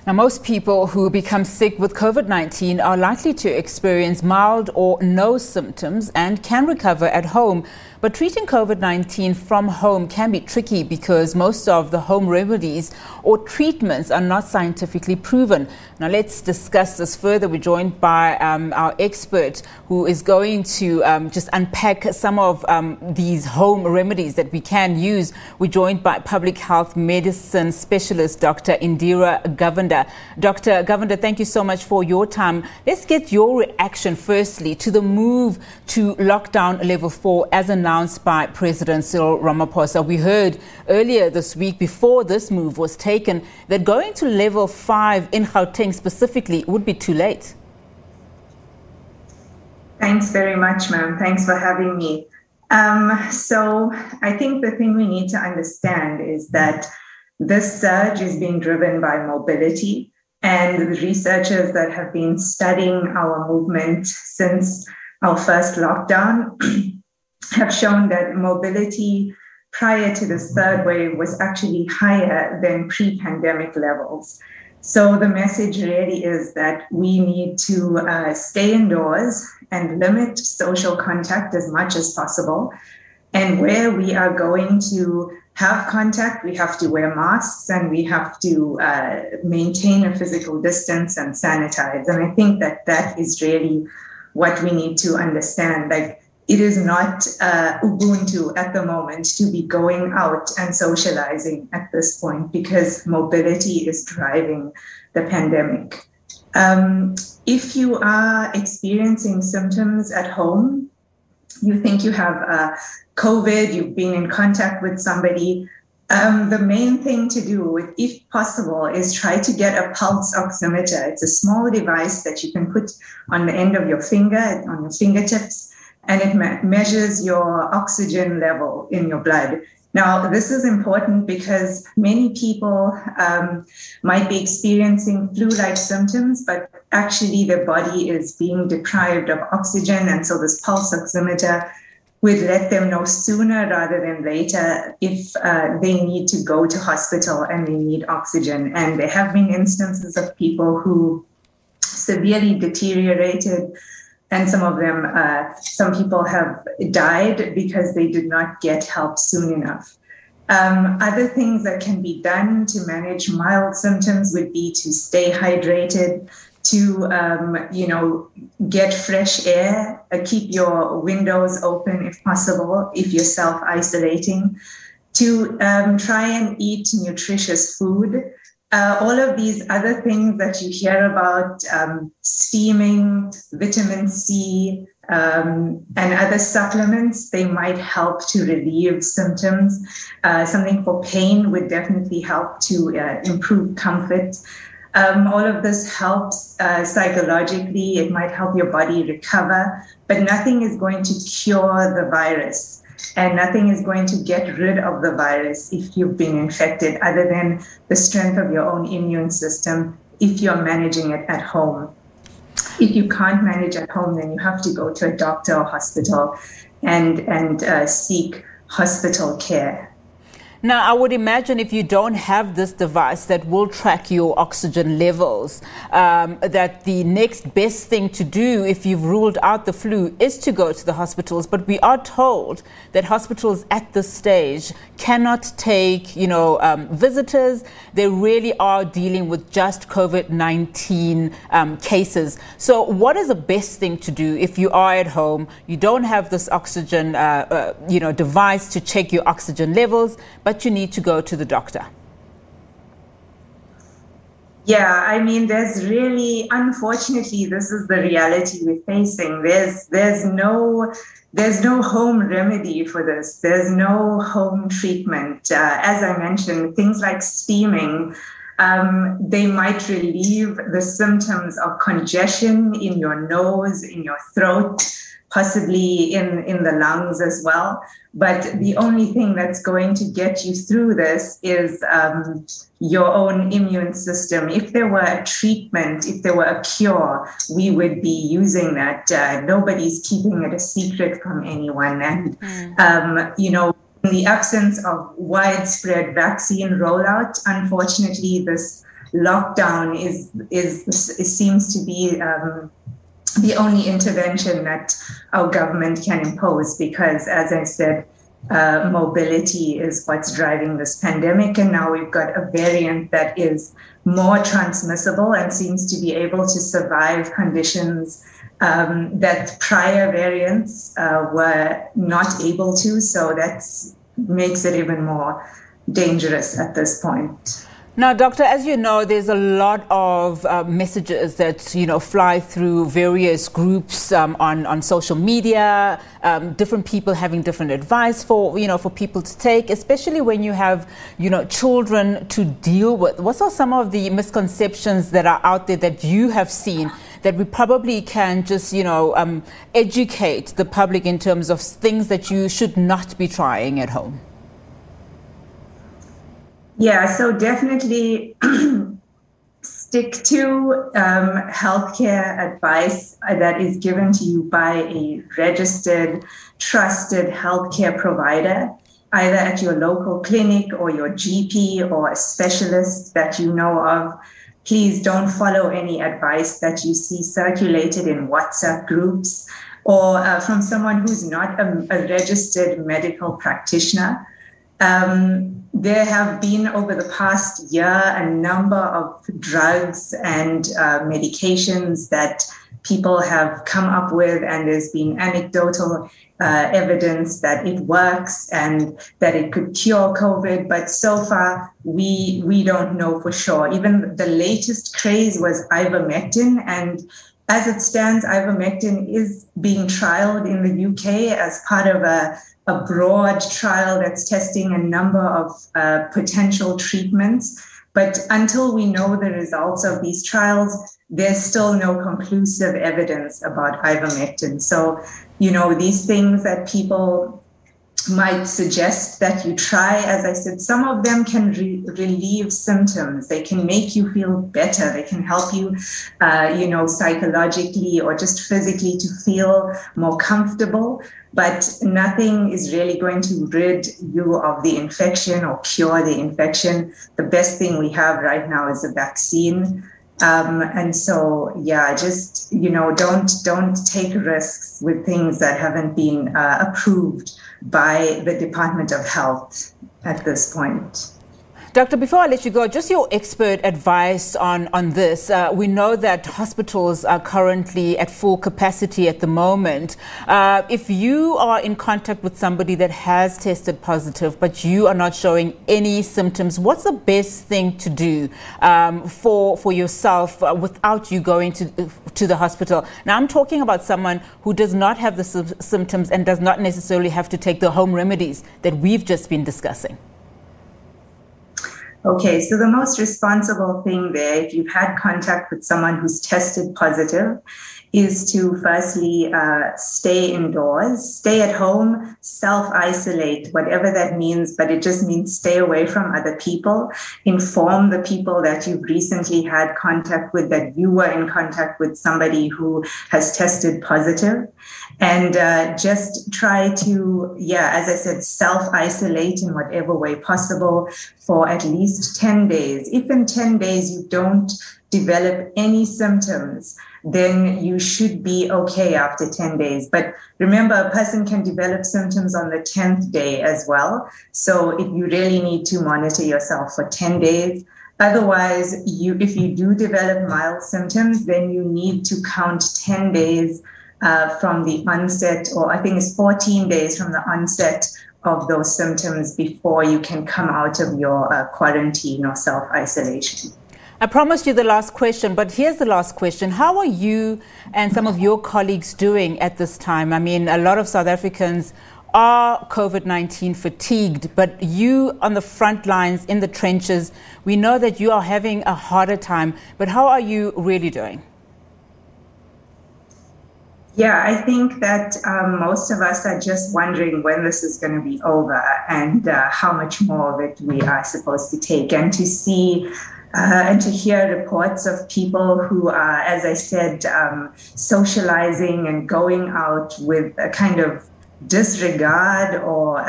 Now, most people who become sick with COVID-19 are likely to experience mild or no symptoms and can recover at home. But treating COVID-19 from home can be tricky because most of the home remedies or treatments are not scientifically proven. Now, let's discuss this further. We're joined by our expert who is going to just unpack some of these home remedies that we can use. We're joined by public health medicine specialist, Dr. Indira Govender. Dr. Govender, thank you so much for your time. Let's get your reaction firstly to the move to lockdown level 4 as announced by President Cyril Ramaphosa. We heard earlier this week, before this move was taken, that going to level 5 in Gauteng specifically would be too late. Thanks very much, ma'am. Thanks for having me. So I think the thing we need to understand is that this surge is being driven by mobility, and the researchers that have been studying our movement since our first lockdown have shown that mobility prior to this third wave was actually higher than pre-pandemic levels. So the message really is that we need to stay indoors and limit social contact as much as possible. And where we are going to have contact, we have to wear masks and we have to maintain a physical distance and sanitize. And I think that that is really what we need to understand. Like, it is not Ubuntu at the moment to be going out and socializing at this point because mobility is driving the pandemic. If you are experiencing symptoms at home, you think you have COVID, you've been in contact with somebody, the main thing to do, if possible, is try to get a pulse oximeter. It's a small device that you can put on the end of your finger, on your fingertips, and it measures your oxygen level in your blood. Now, this is important because many people might be experiencing flu-like symptoms, but actually their body is being deprived of oxygen. And so this pulse oximeter would let them know sooner rather than later if they need to go to hospital and they need oxygen. And there have been instances of people who severely deteriorated, and some of them, some people have died because they did not get help soon enough. Other things that can be done to manage mild symptoms would be to stay hydrated, to get fresh air, keep your windows open if possible, if you're self-isolating, to try and eat nutritious food. All of these other things that you hear about, steaming, vitamin C, and other supplements, they might help to relieve symptoms. Something for pain would definitely help to improve comfort. All of this helps psychologically. It might help your body recover, but nothing is going to cure the virus. And nothing is going to get rid of the virus if you've been infected, other than the strength of your own immune system if you're managing it at home. If you can't manage at home, then you have to go to a doctor or hospital and seek hospital care. Now, I would imagine if you don't have this device that will track your oxygen levels, that the next best thing to do if you've ruled out the flu is to go to the hospitals. But we are told that hospitals at this stage cannot take, visitors. They really are dealing with just COVID-19 cases. So what is the best thing to do if you are at home, you don't have this oxygen, device to check your oxygen levels, but you need to go to the doctor? Yeah, I mean, unfortunately, this is the reality we're facing. There's no home remedy for this. There's no home treatment. As I mentioned, things like steaming, they might relieve the symptoms of congestion in your nose, in your throat, possibly in the lungs as well. But the only thing that's going to get you through this is your own immune system. If there were a treatment, if there were a cure, we would be using that. Nobody's keeping it a secret from anyone. And, in the absence of widespread vaccine rollout, unfortunately, this lockdown seems to be the only intervention that our government can impose, because, as I said, mobility is what's driving this pandemic. And now we've got a variant that is more transmissible and seems to be able to survive conditions that prior variants were not able to. So that makes it even more dangerous at this point. Now, Doctor, as you know, there's a lot of messages that, fly through various groups on social media, different people having different advice for people to take, especially when you have, children to deal with. What are some of the misconceptions that are out there that you have seen that we probably can just, educate the public in terms of things that you should not be trying at home? Yeah, so definitely stick to healthcare advice that is given to you by a registered, trusted healthcare provider, either at your local clinic or your GP or a specialist that you know of. Please don't follow any advice that you see circulated in WhatsApp groups or from someone who's not a registered medical practitioner. There have been, over the past year, a number of drugs and medications that people have come up with, and there's been anecdotal evidence that it works and that it could cure COVID. But so far, we don't know for sure. Even the latest craze was ivermectin, and as it stands, ivermectin is being trialed in the UK as part of a broad trial that's testing a number of potential treatments. But until we know the results of these trials, there's still no conclusive evidence about ivermectin. So, these things that people might suggest that you try, as I said, some of them can relieve symptoms. They can make you feel better. They can help you, psychologically or just physically to feel more comfortable. But nothing is really going to rid you of the infection or cure the infection. The best thing we have right now is a vaccine. And so, just, don't take risks with things that haven't been approved by the Department of Health at this point. Doctor, before I let you go, just your expert advice on this. We know that hospitals are currently at full capacity at the moment. If you are in contact with somebody that has tested positive, but you are not showing any symptoms, what's the best thing to do for yourself without you going to the hospital? Now, I'm talking about someone who does not have the symptoms and does not necessarily have to take the home remedies that we've just been discussing. Okay, so the most responsible thing there, if you've had contact with someone who's tested positive, is to firstly stay indoors, stay at home, self-isolate, whatever that means, but it just means stay away from other people. Inform the people that you've recently had contact with that you were in contact with somebody who has tested positive. And just try to, as I said, self-isolate in whatever way possible for at least 10 days. If in 10 days you don't develop any symptoms, then you should be okay after 10 days. But remember, a person can develop symptoms on the 10th day as well. So you really need to monitor yourself for 10 days. Otherwise, if you do develop mild symptoms, then you need to count 10 days from the onset, or I think it's 14 days from the onset of those symptoms before you can come out of your quarantine or self-isolation. I promised you the last question, but here's the last question. How are you and some of your colleagues doing at this time? I mean, a lot of South Africans are COVID-19 fatigued, but you on the front lines, in the trenches, we know that you are having a harder time, but how are you really doing? Yeah, I think that most of us are just wondering when this is going to be over and how much more of it we are supposed to take, and to see and to hear reports of people who are, as I said, socializing and going out with a kind of disregard or,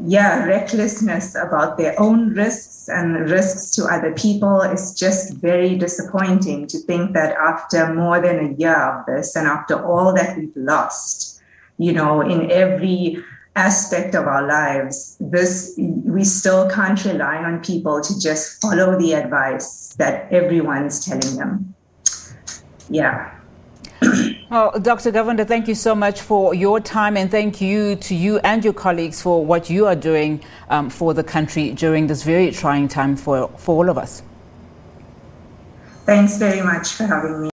recklessness about their own risks and risks to other people. Is just very disappointing to think that after more than a year of this and after all that we've lost, in every aspect of our lives, we still can't rely on people to just follow the advice that everyone's telling them. Yeah. Well, Dr. Govender, thank you so much for your time, and thank you to you and your colleagues for what you are doing for the country during this very trying time for all of us. Thanks very much for having me.